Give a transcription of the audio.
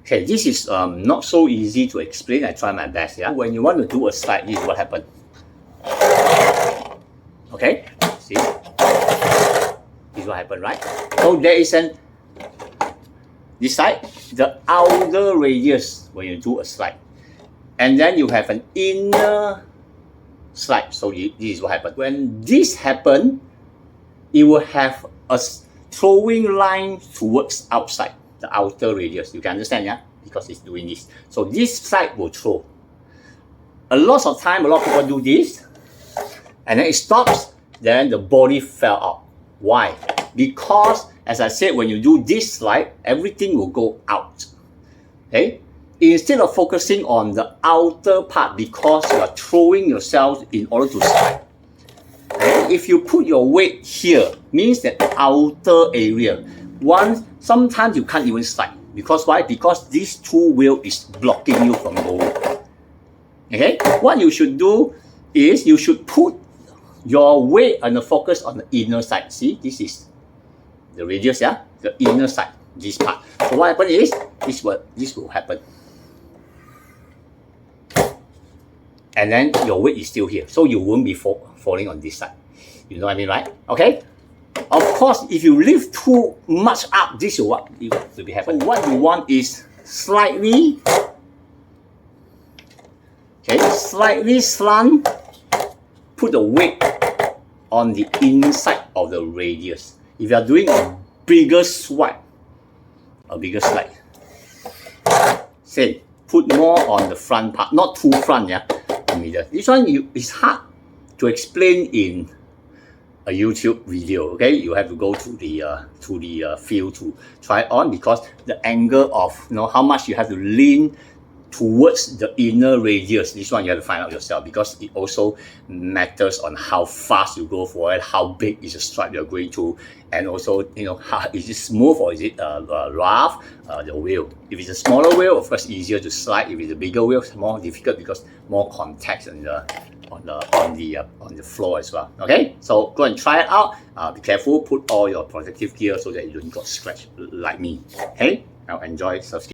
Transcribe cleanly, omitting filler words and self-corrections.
Okay, this is not so easy to explain. I try my best. Yeah, when you want to do a slide, this is what happens. Okay, see, this is what happened, right? So there is this side, the outer radius when you do a slide, and then you have an inner slide. So this is what happened. When this happens, it will have a throwing line towards outside, the outer radius. You can understand, yeah? Because it's doing this. So this side will throw. A lot of time, a lot of people do this, and then it stops, then the body fell out. Why? Because, as I said, when you do this slide, everything will go out. Okay? Instead of focusing on the outer part, because you are throwing yourself in order to slide. If you put your weight here, means that the outer area, sometimes you can't even slide. Because why? Because these two wheels is blocking you from going. Okay? What you should do is you should put your weight and the focus on the inner side. See, this is the radius, yeah? The inner side, this part. So what happens is, this will happen. And then your weight is still here. So you won't be falling on this side. You know what I mean, right? Okay? Of course, if you lift too much up, this is what will be happening. What you want is slightly slant, put the weight on the inside of the radius. If you are doing a bigger slide, same, put more on the front part, not too front, yeah. This one is hard to explain in a YouTube video. Okay, you have to go to the field to try on, because the angle of how much you have to lean towards the inner radius. This one you have to find out yourself, because it also matters on how fast you go for it, how big is the stripe you're going to, and also how is it smooth or is it rough, the wheel. If it's a smaller wheel, of course easier to slide. If it's a bigger wheel, it's more difficult because more contact on the floor as well. Okay, so go and try it out. Be careful, put all your protective gear so that you don't get scratched like me. Okay, now enjoy Surfskate.